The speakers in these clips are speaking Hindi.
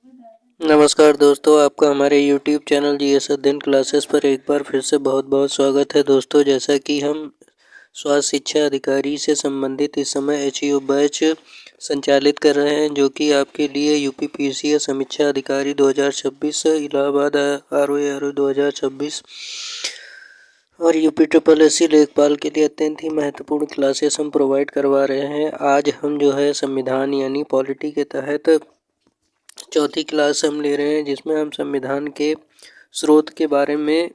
नमस्कार दोस्तों, आपका हमारे YouTube चैनल जीएस अध्ययन क्लासेस पर एक बार फिर से बहुत बहुत स्वागत है। दोस्तों, जैसा कि हम स्वास्थ्य शिक्षा अधिकारी से संबंधित इस समय HEO बैच संचालित कर रहे हैं, जो कि आपके लिए यूपीपीसीएस समीक्षा अधिकारी 2026 इलाहाबाद ROA 2026 और यूपीएससी लेखपाल के लिए अत्यंत ही महत्वपूर्ण क्लासेस हम प्रोवाइड करवा रहे हैं। आज हम जो है संविधान यानी पॉलिटी के तहत चौथी क्लास हम ले रहे हैं, जिसमें हम संविधान के स्रोत के बारे में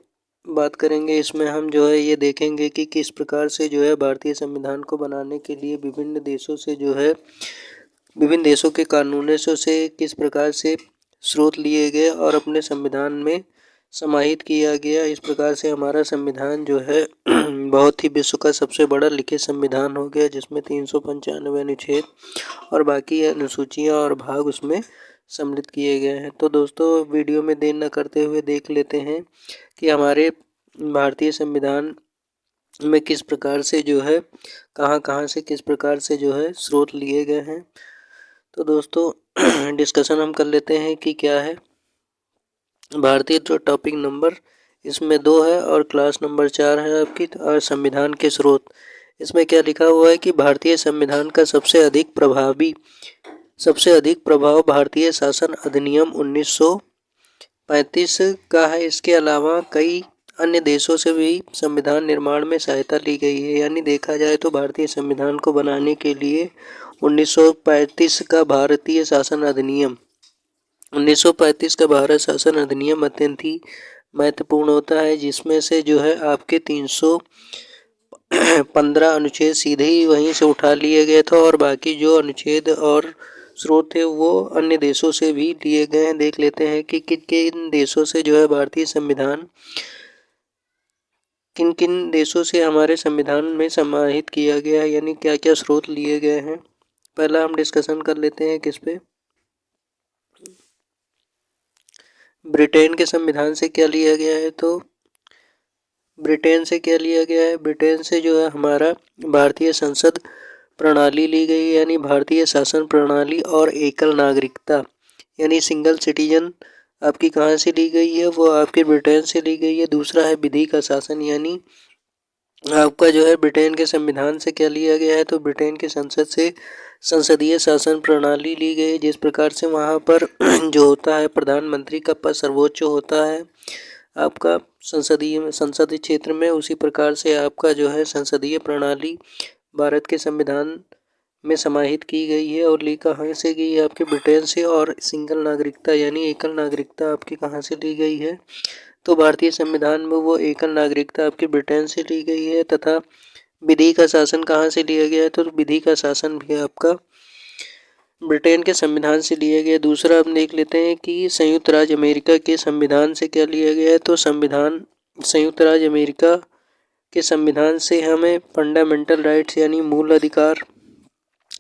बात करेंगे। इसमें हम जो है ये देखेंगे कि किस प्रकार से जो है भारतीय संविधान को बनाने के लिए विभिन्न देशों के कानूनों से किस प्रकार से स्रोत लिए गए और अपने संविधान में समाहित किया गया। इस प्रकार से हमारा संविधान जो है बहुत ही विश्व का सबसे बड़ा लिखित संविधान हो गया, जिसमें 395 अनुच्छेद और बाकी अनुसूचियाँ और भाग उसमें सम्मिलित किए गए हैं। तो दोस्तों, वीडियो में देर न करते हुए देख लेते हैं कि हमारे भारतीय संविधान में किस प्रकार से जो है कहाँ से किस प्रकार से जो है स्रोत लिए गए हैं। तो दोस्तों डिस्कशन हम कर लेते हैं कि क्या है भारतीय जो टॉपिक नंबर इसमें 2 है और क्लास नंबर 4 है आपकी। और संविधान के स्रोत, इसमें क्या लिखा हुआ है कि भारतीय संविधान का सबसे अधिक प्रभाव भारतीय शासन अधिनियम 1935 का है। इसके अलावा कई अन्य देशों से भी संविधान निर्माण में सहायता ली गई है। यानी देखा जाए तो भारतीय संविधान को बनाने के लिए 1935 का भारत शासन अधिनियम अत्यंत ही महत्वपूर्ण होता है, जिसमें से जो है आपके 315 अनुच्छेद सीधे ही वहीं से उठा लिए गए थे और बाकी जो अनुच्छेद और स्रोत थे वो अन्य देशों से भी लिए गए हैं। देख लेते हैं कि किन किन देशों से जो है भारतीय संविधान किन किन देशों से हमारे संविधान में समाहित किया गया है, यानी क्या क्या स्रोत लिए गए हैं। पहला हम डिस्कशन कर लेते हैं किस पे, ब्रिटेन के संविधान से क्या लिया गया है। तो ब्रिटेन से क्या लिया गया है, ब्रिटेन से जो है हमारा भारतीय संसद प्रणाली ली गई है, यानी भारतीय शासन प्रणाली और एकल नागरिकता यानी सिंगल सिटीजन आपकी कहाँ से ली गई है, वो आपके ब्रिटेन से ली गई है। दूसरा है विधि का शासन, यानी आपका जो है ब्रिटेन के संविधान से क्या लिया गया है, तो ब्रिटेन के संसद से संसदीय शासन प्रणाली ली गई है, जिस प्रकार से वहाँ पर जो होता है प्रधानमंत्री का पद सर्वोच्च होता है आपका संसदीय क्षेत्र में, उसी प्रकार से आपका जो है संसदीय प्रणाली भारत के संविधान में समाहित की गई है। और ली कहाँ से गई है, आपके ब्रिटेन से। और सिंगल नागरिकता यानी एकल नागरिकता आपकी कहाँ से ली गई है, तो भारतीय संविधान में वो एकल नागरिकता आपके ब्रिटेन से ली गई है। तथा विधि का शासन कहाँ से लिया गया है, तो विधि का शासन भी आपका ब्रिटेन के संविधान से लिया गया। दूसरा हम देख लेते हैं कि संयुक्त राज्य अमेरिका के संविधान से क्या लिया गया है, तो संयुक्त राज्य अमेरिका के संविधान से हमें फंडामेंटल राइट्स यानी मूल अधिकार।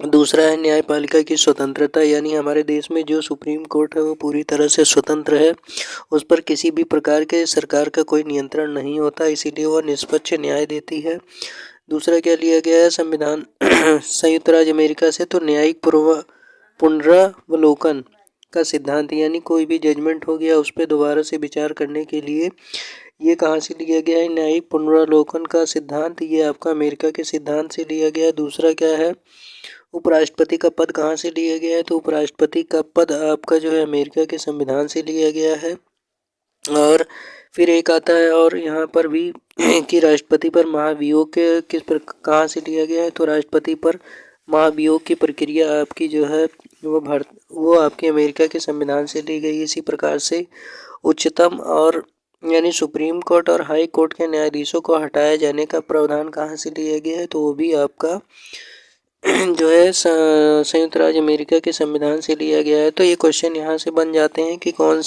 दूसरा है न्यायपालिका की स्वतंत्रता, यानी हमारे देश में जो सुप्रीम कोर्ट है वो पूरी तरह से स्वतंत्र है, उस पर किसी भी प्रकार के सरकार का कोई नियंत्रण नहीं होता, इसीलिए वह निष्पक्ष न्याय देती है। दूसरा क्या लिया गया है संविधान संयुक्त राज्य अमेरिका से, तो न्यायिक पुनरावलोकन का सिद्धांत, यानी कोई भी जजमेंट हो गया उस पर दोबारा से विचार करने के लिए ये कहाँ से लिया गया है, न्यायिक पुनरावलोकन का सिद्धांत, ये आपका अमेरिका के सिद्धांत से लिया गया है। दूसरा क्या है, उपराष्ट्रपति का पद कहाँ से लिया गया है, तो उपराष्ट्रपति का पद आपका जो है अमेरिका के संविधान से लिया गया है। और फिर एक आता है और यहाँ पर भी कि राष्ट्रपति पर महाभियोग के कहाँ से लिया गया है, तो राष्ट्रपति पर महाभियोग की प्रक्रिया आपकी जो है वो आपके अमेरिका के संविधान से ली गई। इसी प्रकार से उच्चतम और यानी सुप्रीम कोर्ट और हाई कोर्ट के न्यायाधीशों को हटाए जाने का प्रावधान कहाँ से लिया गया है, तो वो भी आपका जो है संयुक्त राज्य अमेरिका के संविधान से लिया गया है। तो ये क्वेश्चन यहाँ से बन जाते हैं कि कौन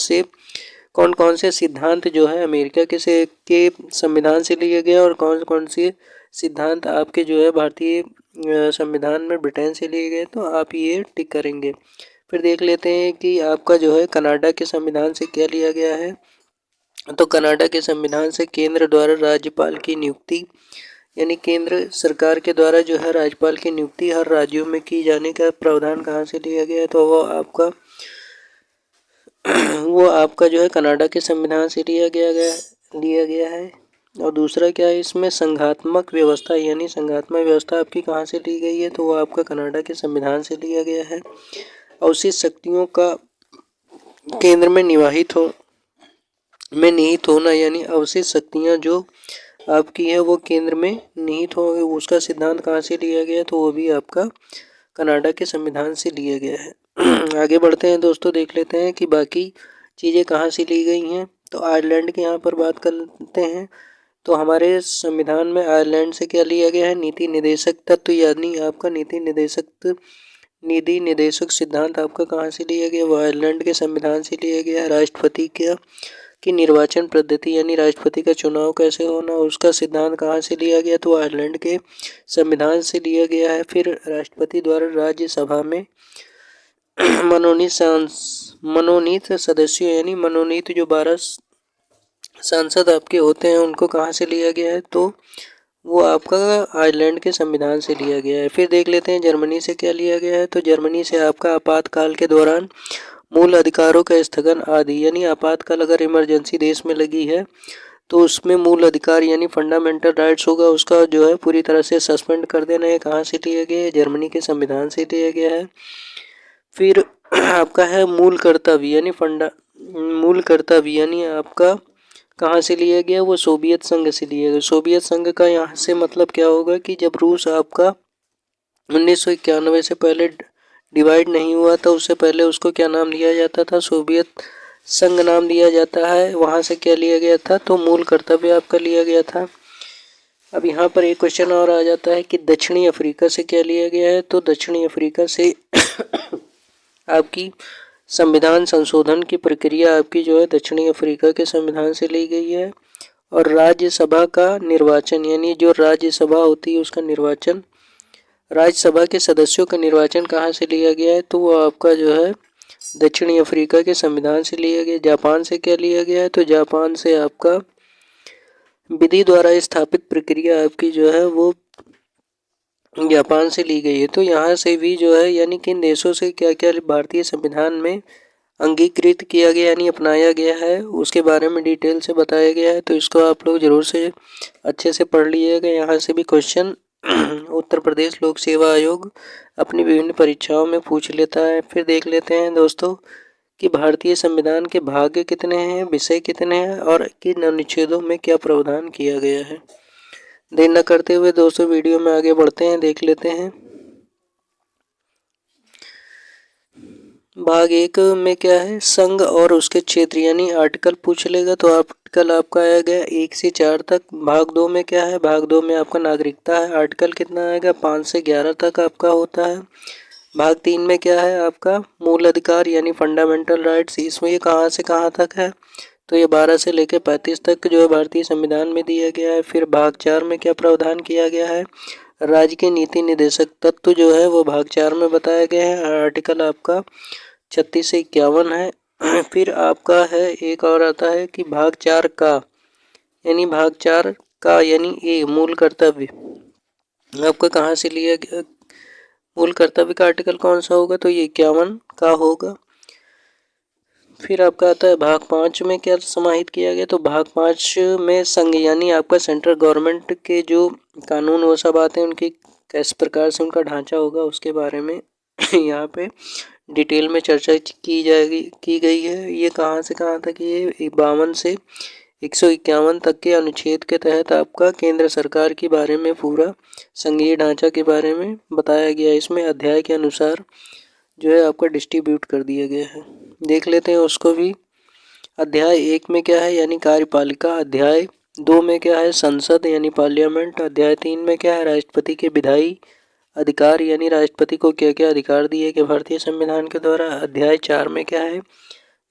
कौन से सिद्धांत जो है अमेरिका के संविधान से लिए गए और कौन कौन से सिद्धांत आपके जो है भारतीय संविधान में ब्रिटेन से लिए गए, तो आप ये टिक करेंगे। फिर देख लेते हैं कि आपका जो है कनाडा के संविधान से क्या लिया गया है, तो कनाडा के संविधान से केंद्र द्वारा राज्यपाल की नियुक्ति, यानी केंद्र सरकार के द्वारा जो है राज्यपाल की नियुक्ति हर राज्यों में की जाने का प्रावधान कहाँ से लिया गया है, तो वो आपका वो आपका जो है कनाडा के संविधान से लिया गया है। और दूसरा क्या है, इसमें संघात्मक व्यवस्था यानी संघात्मक व्यवस्था आपकी कहाँ से ली गई है, तो वो आपका कनाडा के संविधान से लिया गया है। अवशिष्ट शक्तियों का केंद्र में निहित होना यानी अवशिष्ट शक्तियाँ जो आपकी है वो केंद्र में निहित हो, उसका सिद्धांत कहाँ से लिया गया, तो वो भी आपका कनाडा के संविधान से लिया गया है। आगे बढ़ते हैं दोस्तों, देख लेते हैं कि बाकी चीज़ें कहाँ से ली गई हैं। तो आयरलैंड की यहाँ पर बात करते हैं। तो हमारे संविधान में आयरलैंड से क्या लिया गया है, नीति निर्देशक तत्व यानी आपका निधि निर्देशक सिद्धांत आपका कहाँ से लिया गया, वो आयरलैंड के संविधान से लिया गया। राष्ट्रपति की निर्वाचन पद्धति यानी राष्ट्रपति का चुनाव कैसे होना, उसका सिद्धांत कहाँ से लिया गया, तो आयरलैंड के संविधान से लिया गया है। फिर राष्ट्रपति द्वारा राज्यसभा में मनोनीत सदस्यों यानी मनोनीत जो 12 सांसद आपके होते हैं उनको कहाँ से लिया गया है, तो वो आपका आयरलैंड के संविधान से लिया गया है। फिर देख लेते हैं जर्मनी से क्या लिया गया है। तो जर्मनी से आपका आपातकाल के दौरान मूल अधिकारों का स्थगन आदि यानी आपातकाल अगर इमरजेंसी देश में लगी है तो उसमें मूल अधिकार यानी फंडामेंटल राइट्स होगा उसका जो है पूरी तरह से सस्पेंड कर देना है। कहाँ से लिया गया है, जर्मनी के संविधान से लिया गया है। फिर आपका है मूल कर्तव्य यानी आपका कहाँ से लिया गया, वो सोवियत संघ से लिया गया। सोवियत संघ का यहाँ से मतलब क्या होगा कि जब रूस आपका 1991 से पहले डिवाइड नहीं हुआ था, उससे पहले उसको क्या नाम दिया जाता था, सोवियत संघ नाम दिया जाता है। वहाँ से क्या लिया गया था, तो मूल कर्तव्य आपका लिया गया था। अब यहाँ पर एक क्वेश्चन और आ जाता है कि दक्षिणी अफ्रीका से क्या लिया गया है। तो दक्षिणी अफ्रीका से आपकी संविधान संशोधन की प्रक्रिया आपकी जो है दक्षिणी अफ्रीका के संविधान से ली गई है। और राज्यसभा का निर्वाचन यानी जो राज्यसभा होती है उसका निर्वाचन, राज्यसभा के सदस्यों का निर्वाचन कहाँ से लिया गया है, तो वो आपका जो है दक्षिणी अफ्रीका के संविधान से लिया गया। जापान से क्या लिया गया है, तो जापान से आपका विधि द्वारा स्थापित प्रक्रिया आपकी जो है वो जापान से ली गई है। तो यहाँ से भी जो है यानी किन देशों से क्या क्या भारतीय संविधान में अंगीकृत किया गया यानी अपनाया गया है उसके बारे में डिटेल से बताया गया है। तो इसको आप लोग ज़रूर से अच्छे से पढ़ लीजिएगा। यहाँ से भी क्वेश्चन उत्तर प्रदेश लोक सेवा आयोग अपनी विभिन्न परीक्षाओं में पूछ लेता है। फिर देख लेते हैं दोस्तों कि भारतीय संविधान के भाग कितने हैं, विषय कितने हैं और किन अनुच्छेदों में क्या प्रावधान किया गया है। देर न करते हुए दोस्तों वीडियो में आगे बढ़ते हैं, देख लेते हैं। भाग 1 में क्या है, संघ और उसके क्षेत्र यानी आर्टिकल पूछ लेगा। तो आर्टिकल आपका आएगा 1 से 4 तक। भाग 2 में क्या है, भाग 2 में आपका नागरिकता है, आर्टिकल कितना आएगा 5 से 11 तक आपका होता है। भाग 3 में क्या है आपका मूल अधिकार यानी फंडामेंटल राइट्स, इसमें ये कहाँ से कहाँ तक है, तो ये 12 से लेकर 35 तक जो है भारतीय संविधान में दिया गया है। फिर भाग 4 में क्या प्रावधान किया गया है, राज्य के नीति निर्देशक तत्व जो है वो भाग 4 में बताया गया है। आर्टिकल आपका 36 से 51 है। फिर आपका है एक और आता है कि भाग 4 का यानी ए मूल कर्तव्य आपका कहाँ से लिया गया, मूल कर्तव्य का आर्टिकल कौन सा होगा, तो ये 51 का होगा। फिर आपका आता है भाग 5 में क्या समाहित किया गया, तो भाग 5 में संघ यानी आपका सेंट्रल गवर्नमेंट के जो कानून वो सब आते हैं उनकी किस प्रकार से उनका ढांचा होगा उसके बारे में यहाँ पे डिटेल में चर्चा की गई है। ये कहाँ से कहाँ तक, ये 52 से 151 तक के अनुच्छेद के तहत आपका केंद्र सरकार के बारे में पूरा संघीय ढांचा के बारे में बताया गया है। इसमें अध्याय के अनुसार जो है आपका डिस्ट्रीब्यूट कर दिया गया है, देख लेते हैं उसको भी। अध्याय 1 में क्या है यानी कार्यपालिका, अध्याय 2 में क्या है संसद यानी पार्लियामेंट, अध्याय 3 में क्या है राष्ट्रपति के विधायी अधिकार यानी राष्ट्रपति को क्या क्या अधिकार दिए गए भारतीय संविधान के द्वारा। अध्याय 4 में क्या है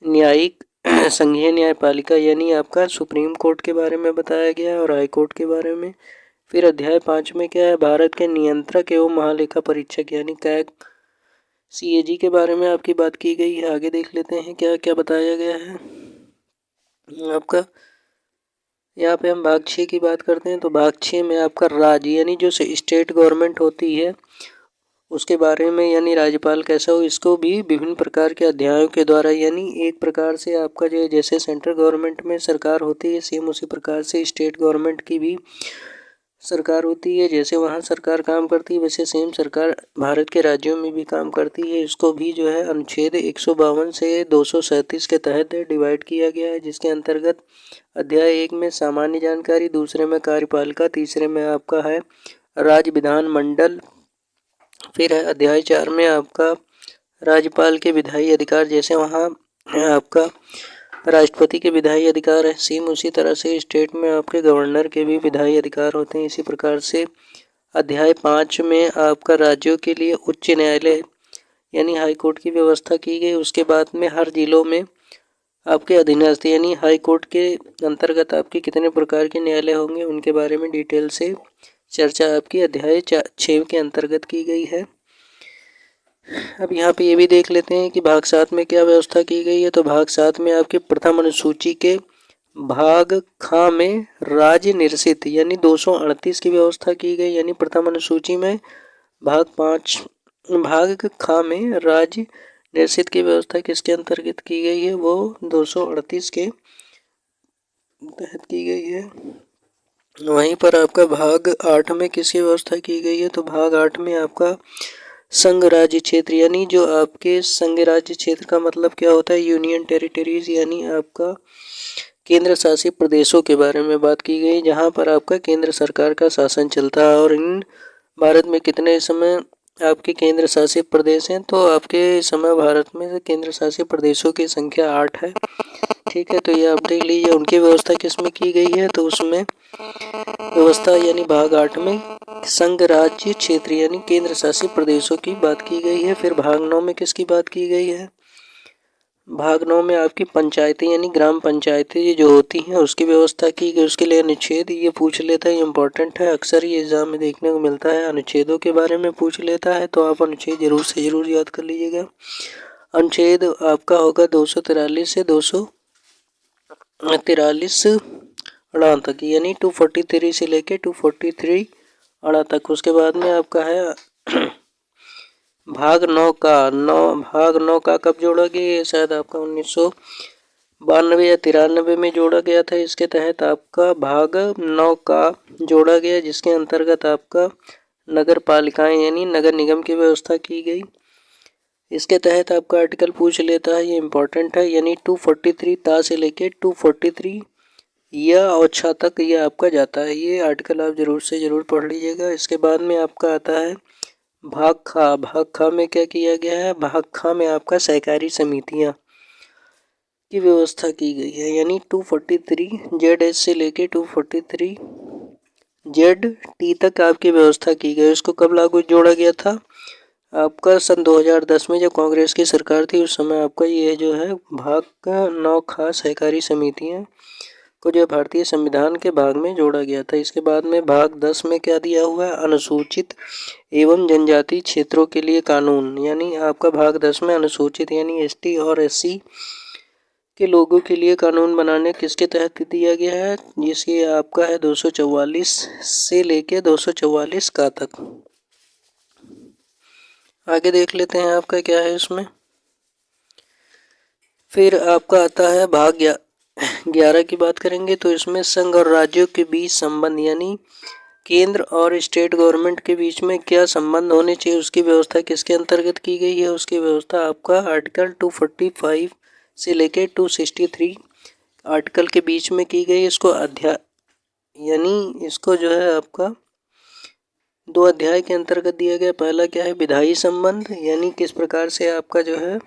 न्यायिक संघीय न्यायपालिका यानी आपका सुप्रीम कोर्ट के बारे में बताया गया है और हाई कोर्ट के बारे में। फिर अध्याय 5 में क्या है भारत के नियंत्रक एवं महालेखा परीक्षक यानी कैग CAG के बारे में आपकी बात की गई है। आगे देख लेते हैं क्या क्या बताया गया है आपका। यहाँ पे हम भाग 6 की बात करते हैं। तो भाग 6 में आपका राज्य यानी जो स्टेट गवर्नमेंट होती है उसके बारे में, यानी राज्यपाल कैसा हो, इसको भी विभिन्न प्रकार के अध्यायों के द्वारा, यानी एक प्रकार से आपका जो है जैसे सेंट्रल गवर्नमेंट में सरकार होती है सेम उसी प्रकार से स्टेट गवर्नमेंट की भी सरकार होती है। जैसे वहाँ सरकार काम करती है वैसे सेम सरकार भारत के राज्यों में भी काम करती है। इसको भी जो है अनुच्छेद 152 से 237 के तहत डिवाइड किया गया है, जिसके अंतर्गत अध्याय 1 में सामान्य जानकारी, दूसरे में कार्यपालिका, तीसरे में आपका है राज्य विधानमंडल, फिर है अध्याय 4 में आपका राज्यपाल के विधायी अधिकार, जैसे वहाँ आपका राष्ट्रपति के विधायी अधिकार है, सेम उसी तरह से स्टेट में आपके गवर्नर के भी विधायी अधिकार होते हैं। इसी प्रकार से अध्याय 5 में आपका राज्यों के लिए उच्च न्यायालय यानी हाई कोर्ट की व्यवस्था की गई। उसके बाद में हर जिलों में आपके अधीनस्थ यानी हाई कोर्ट के अंतर्गत आपके कितने प्रकार के न्यायालय होंगे उनके बारे में डिटेल से चर्चा आपकी अध्याय 6 के अंतर्गत की गई है। अब यहाँ पे ये भी देख लेते हैं कि भाग 7 में क्या व्यवस्था की गई है। तो भाग 7 में आपके प्रथम अनुसूची के भाग ख में राज्य निर्सित यानी 238 की व्यवस्था की गई, यानी प्रथम अनुसूची में भाग ख में राज्य निर्सित की व्यवस्था किसके अंतर्गत की गई है, वो 238 के तहत की गई है। वहीं पर आपका भाग 8 में किसकी व्यवस्था की गई है, तो भाग 8 में आपका संघ राज्य क्षेत्र, यानी जो आपके संघ राज्य क्षेत्र का मतलब क्या होता है, यूनियन टेरिटरीज, यानी आपका केंद्र शासित प्रदेशों के बारे में बात की गई, जहां पर आपका केंद्र सरकार का शासन चलता है। और इन भारत में कितने इस समय आपके केंद्र शासित प्रदेश हैं, तो आपके इस समय भारत में केंद्र शासित प्रदेशों की संख्या 8 है। ठीक है, तो ये आप देख लीजिए उनकी व्यवस्था किसमें की गई है, तो उसमें व्यवस्था यानी भाग 8 में संघ राज्य क्षेत्र यानी केंद्र शासित प्रदेशों की बात की गई है। फिर भाग 9 में किसकी बात की गई है, भाग 9 में आपकी पंचायतें यानी ग्राम पंचायतें जो होती हैं उसकी व्यवस्था की गई। उसके लिए अनुच्छेद ये पूछ लेता है, इम्पोर्टेंट है, अक्सर ये एग्जाम में देखने को मिलता है, अनुच्छेदों के बारे में पूछ लेता है, तो आप अनुच्छेद जरूर से जरूर याद कर लीजिएगा। अनुच्छेद आपका होगा 243 से 243 अड़ा तक, यानी 243 से लेके 243 अड़ा तक। उसके बाद में आपका है भाग 9 का कब जोड़ा गया, ये शायद आपका 1992 या 93 में जोड़ा गया था। इसके तहत आपका भाग 9 का जोड़ा गया, जिसके अंतर्गत आपका नगर पालिकाएं यानी नगर निगम की व्यवस्था की गई। इसके तहत आपका आर्टिकल पूछ लेता है, ये इम्पोर्टेंट है, यानी 243 ता से लेके 243 या और छा तक ये आपका जाता है। ये आर्टिकल आप जरूर से जरूर पढ़ लीजिएगा। इसके बाद में आपका आता है भाग खा में क्या किया गया है, भाग खा में आपका सहकारी समितियां की व्यवस्था की गई है, यानी 243 ZS से लेके 243 ZT तक आपकी व्यवस्था की गई। उसको कब लागू जोड़ा गया था, आपका सन 2010 में जब कांग्रेस की सरकार थी उस समय आपका ये जो है भाग 9 खा सहकारी समितियां को जो भारतीय संविधान के भाग में जोड़ा गया था। इसके बाद में भाग 10 में क्या दिया हुआ है, अनुसूचित एवं जनजाति क्षेत्रों के लिए कानून, यानी आपका भाग 10 में अनुसूचित यानी ST और SC के लोगों के लिए कानून बनाने किसके तहत दिया गया है, जिसकी आपका है 244 से लेके 244 का तक। आगे देख लेते हैं आपका क्या है इसमें। फिर आपका आता है भाग 11 की बात करेंगे, तो इसमें संघ और राज्यों के बीच संबंध, यानी केंद्र और स्टेट गवर्नमेंट के बीच में क्या संबंध होने चाहिए उसकी व्यवस्था किसके अंतर्गत की गई है। उसकी व्यवस्था आपका आर्टिकल 245 से लेके 263 आर्टिकल के बीच में की गई। इसको यानी इसको जो है आपका 2 अध्याय के अंतर्गत दिया गया। पहला क्या है, विधायी संबंध, यानी किस प्रकार से आपका जो है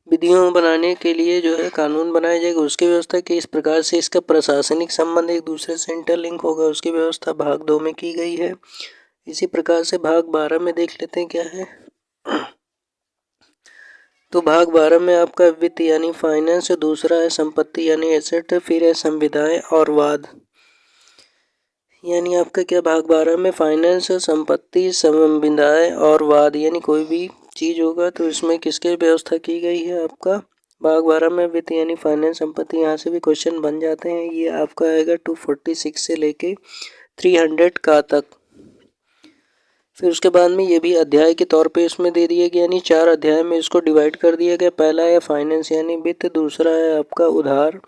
विधियों बनाने के लिए जो है कानून बनाया जाएगा उसकी व्यवस्था, कि इस प्रकार से इसका प्रशासनिक संबंध एक दूसरे से इंटरलिंक होगा उसकी व्यवस्था भाग 2 में की गई है। इसी प्रकार से भाग 12 में देख लेते हैं क्या है। तो भाग 12 में आपका वित्त यानी फाइनेंस, दूसरा है संपत्ति यानी एसेट, फिर है संविदाएं और वाद, यानी आपका क्या भाग 12 में फाइनेंस, संपत्ति, संविदाएं और वाद यानी कोई भी चीज होगा तो इसमें किसकी व्यवस्था की गई है। आपका भाग 12 में वित्त यानी फाइनेंस, संपत्ति, यहाँ से भी क्वेश्चन बन जाते हैं। ये आपका आएगा 246 से लेके 300 का तक। फिर उसके बाद में ये भी अध्याय के तौर पे इसमें दे दिया गया, यानी 4 अध्याय में इसको डिवाइड कर दिया गया। पहला है फाइनेंस यानी वित्त, दूसरा है आपका उधार,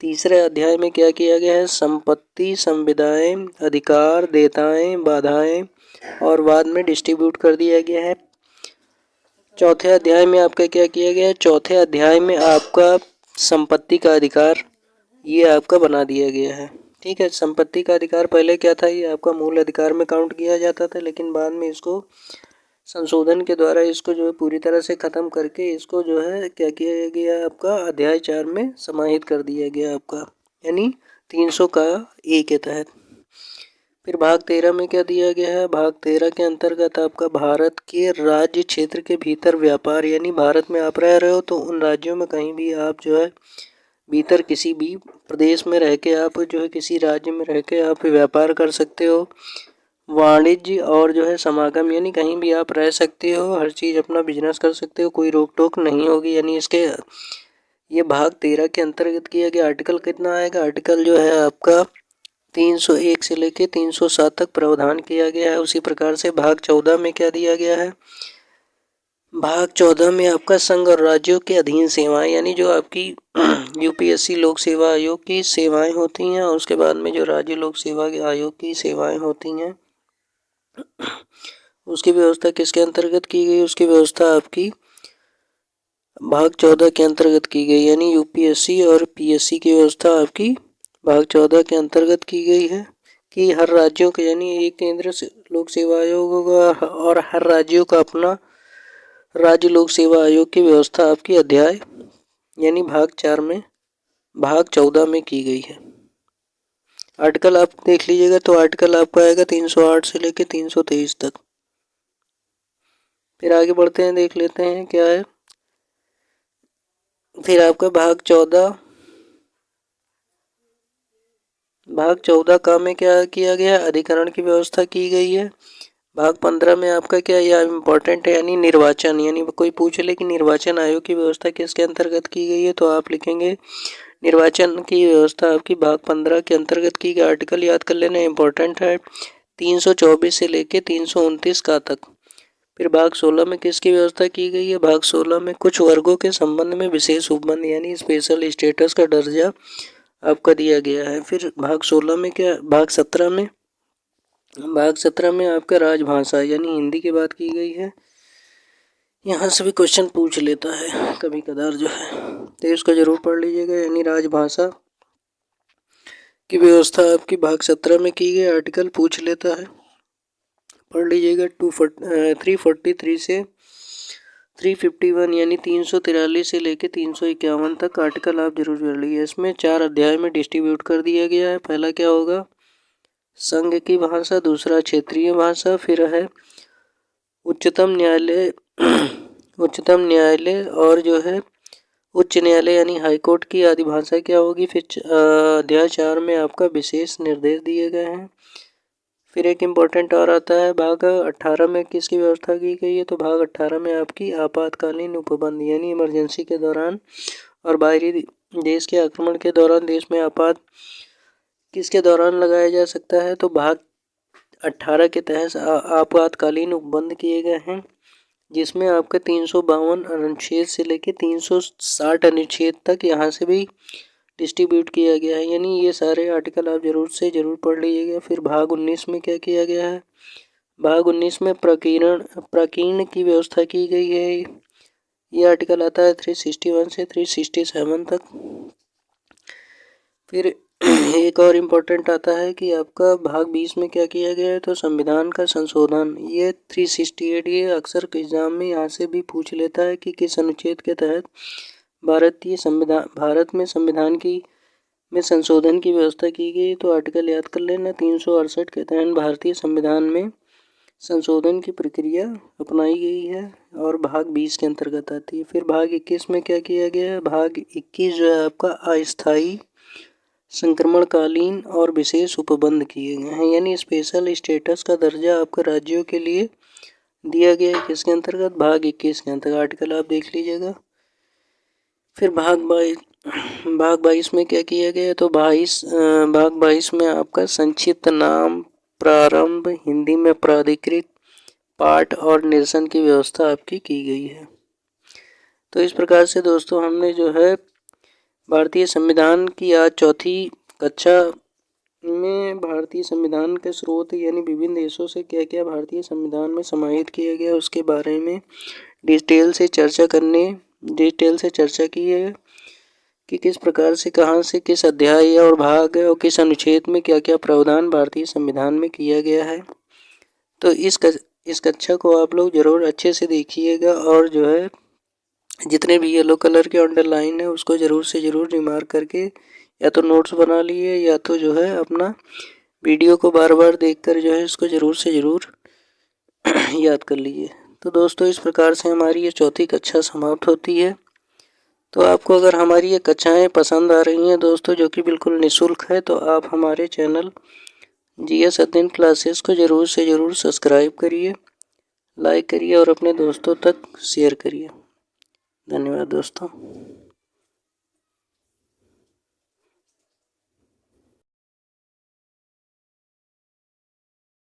तीसरे अध्याय में क्या किया गया है, संपत्ति, संविदाएं, अधिकार, देयताएं, बाधाएं, और बाद में डिस्ट्रीब्यूट कर दिया गया है। चौथे अध्याय में आपका क्या किया गया है, चौथे अध्याय में आपका संपत्ति का अधिकार ये आपका बना दिया गया है। ठीक है, संपत्ति का अधिकार पहले क्या था, ये आपका मूल अधिकार में काउंट किया जाता था, लेकिन बाद में इसको संशोधन के द्वारा इसको जो है पूरी तरह से ख़त्म करके इसको जो है क्या किया गया, आपका अध्याय 4 में समाहित कर दिया गया आपका, यानी 300 का ए के तहत। फिर भाग 13 में क्या दिया गया है, भाग 13 के अंतर्गत आपका भारत के राज्य क्षेत्र के भीतर व्यापार, यानी भारत में आप रह रहे हो तो उन राज्यों में कहीं भी आप जो है भीतर किसी भी प्रदेश में रह के आप जो है किसी राज्य में रह के आप व्यापार कर सकते हो। वाणिज्य और जो है समागम, यानी कहीं भी आप रह सकते हो, हर चीज़ अपना बिजनेस कर सकते हो, कोई रोक टोक नहीं होगी। यानी इसके ये भाग 13 के अंतर्गत किया गया। आर्टिकल कितना आएगा, आर्टिकल जो है आपका 301 से लेके 307 तक प्रावधान किया गया है। उसी प्रकार से भाग 14 में क्या दिया गया है, भाग 14 में आपका संघ और राज्यों के अधीन सेवाएं, यानी जो आपकी यूपीएससी लोक सेवा आयोग की सेवाएं होती हैं, और उसके बाद में जो राज्य लोक सेवा आयोग की सेवाएं होती हैं उसकी व्यवस्था किसके अंतर्गत की गई, उसकी व्यवस्था आपकी भाग 14 के अंतर्गत की गई, यानी यूपीएससी और पीएससी की व्यवस्था आपकी भाग 14 के अंतर्गत की गई है कि हर राज्यों के, यानी एक केंद्र से लोक सेवा आयोग होगा और हर राज्यों का अपना राज्य लोक सेवा आयोग की व्यवस्था आपकी अध्याय यानी भाग 4 में भाग 14 में की गई है। आर्टिकल आप देख लीजिएगा तो आर्टिकल आपका आएगा 308 से लेके 323 तक। फिर आगे बढ़ते हैं, देख लेते हैं क्या है। फिर आपका भाग 14 का में क्या किया गया, अधिकरण की व्यवस्था की गई है। भाग 15 में आपका क्या, यह इम्पोर्टेंट है, यानी निर्वाचन, यानी कोई पूछ ले कि निर्वाचन आयोग की व्यवस्था किसके अंतर्गत की गई है, तो आप लिखेंगे निर्वाचन की व्यवस्था आपकी भाग 15 के अंतर्गत की गई। आर्टिकल याद कर लेना इम्पोर्टेंट है, 324 से लेके 329 का तक। फिर भाग 16 में किसकी व्यवस्था की गई है, भाग 16 में कुछ वर्गों के संबंध में विशेष उपबंध यानी स्पेशल स्टेटस का दर्जा आपका दिया गया है। फिर भाग 16 में क्या, भाग 17 में आपका राजभाषा यानी हिंदी की बात की गई है। यहाँ से भी क्वेश्चन पूछ लेता है कभी कदार जो है, तो इसको जरूर पढ़ लीजिएगा। यानी राजभाषा की व्यवस्था आपकी भाग 17 में की गई, आर्टिकल पूछ लेता है, पढ़ लीजिएगा। 343 से 351 यानी 343 से लेके 351 तक आर्टिकल आप जरूर पढ़ लीजिए। इसमें 4 अध्याय में डिस्ट्रीब्यूट कर दिया गया है। पहला क्या होगा, संघ की भाषा, दूसरा क्षेत्रीय भाषा, फिर है उच्चतम न्यायालय और जो है उच्च न्यायालय यानी हाईकोर्ट की आदि भाषा क्या होगी। फिर अध्याय 4 में आपका विशेष निर्देश दिए गए हैं। फिर एक इम्पोर्टेंट और आता है, भाग 18 में किसकी व्यवस्था की गई है, तो भाग 18 में आपकी आपातकालीन उपबंध यानी इमरजेंसी के दौरान और बाहरी देश के आक्रमण के दौरान देश में आपात किसके दौरान लगाया जा सकता है, तो भाग 18 के तहत आपातकालीन उपबंध किए गए हैं, जिसमें आपका 352 अनुच्छेद से लेके 360 अनुच्छेद तक यहाँ से भी डिस्ट्रीब्यूट किया गया है। यानी ये सारे आर्टिकल आप जरूर पढ़ लीजिएगा। फिर भाग 19 में क्या किया गया है, भाग 19 में प्रकीर्ण की व्यवस्था की गई है। ये आर्टिकल आता है 361 से 367 तक। फिर एक और इम्पोर्टेंट आता है कि आपका भाग 20 में क्या किया गया है, तो संविधान का संशोधन। ये 368 ये अक्सर एग्जाम में यहाँ से भी पूछ लेता है कि किस अनुच्छेद के तहत भारत में संविधान में संशोधन की व्यवस्था की गई। तो आर्टिकल याद कर लेना, 368 के तहत भारतीय संविधान में संशोधन की प्रक्रिया अपनाई गई है और भाग 20 के अंतर्गत आती है। फिर भाग 21 में क्या किया गया है, भाग 21 जो है आपका अस्थायी, संक्रमणकालीन और विशेष उपबंध किए गए हैं, यानी स्पेशल स्टेटस का दर्जा आपका राज्यों के लिए दिया गया है। किसके अंतर्गत, भाग 21 के अंतर्गत। आर्टिकल आप देख लीजिएगा। फिर भाग 22 में क्या किया गया, तो भाग 22 में आपका संक्षिप्त नाम प्रारंभ, हिंदी में प्राधिकृत पाठ और निरसन की व्यवस्था आपकी की गई है। तो इस प्रकार से दोस्तों हमने जो है भारतीय संविधान की आज चौथी कक्षा में भारतीय संविधान के स्रोत यानी विभिन्न देशों से क्या क्या भारतीय संविधान में समाहित किया गया उसके बारे में डिटेल से चर्चा की है कि किस प्रकार से कहाँ से किस अध्याय और भाग और किस अनुच्छेद में क्या क्या प्रावधान भारतीय संविधान में किया गया है। तो इस कक्षा को आप लोग ज़रूर अच्छे से देखिएगा और जो है जितने भी येलो कलर के अंडरलाइन है उसको ज़रूर से ज़रूर रिमार्क करके या तो नोट्स बना लिए या तो जो है अपना वीडियो को बार बार देखकर जो है इसको ज़रूर से ज़रूर याद कर लीजिए। तो दोस्तों इस प्रकार से हमारी ये चौथी कक्षा समाप्त होती है। तो आपको अगर हमारी ये कक्षाएँ पसंद आ रही हैं दोस्तों, जो कि बिल्कुल निःशुल्क है, तो आप हमारे चैनल जीएस अध्ययन क्लासेस को ज़रूर से ज़रूर सब्सक्राइब करिए, लाइक करिए और अपने दोस्तों तक शेयर करिए। धन्यवाद दोस्तों।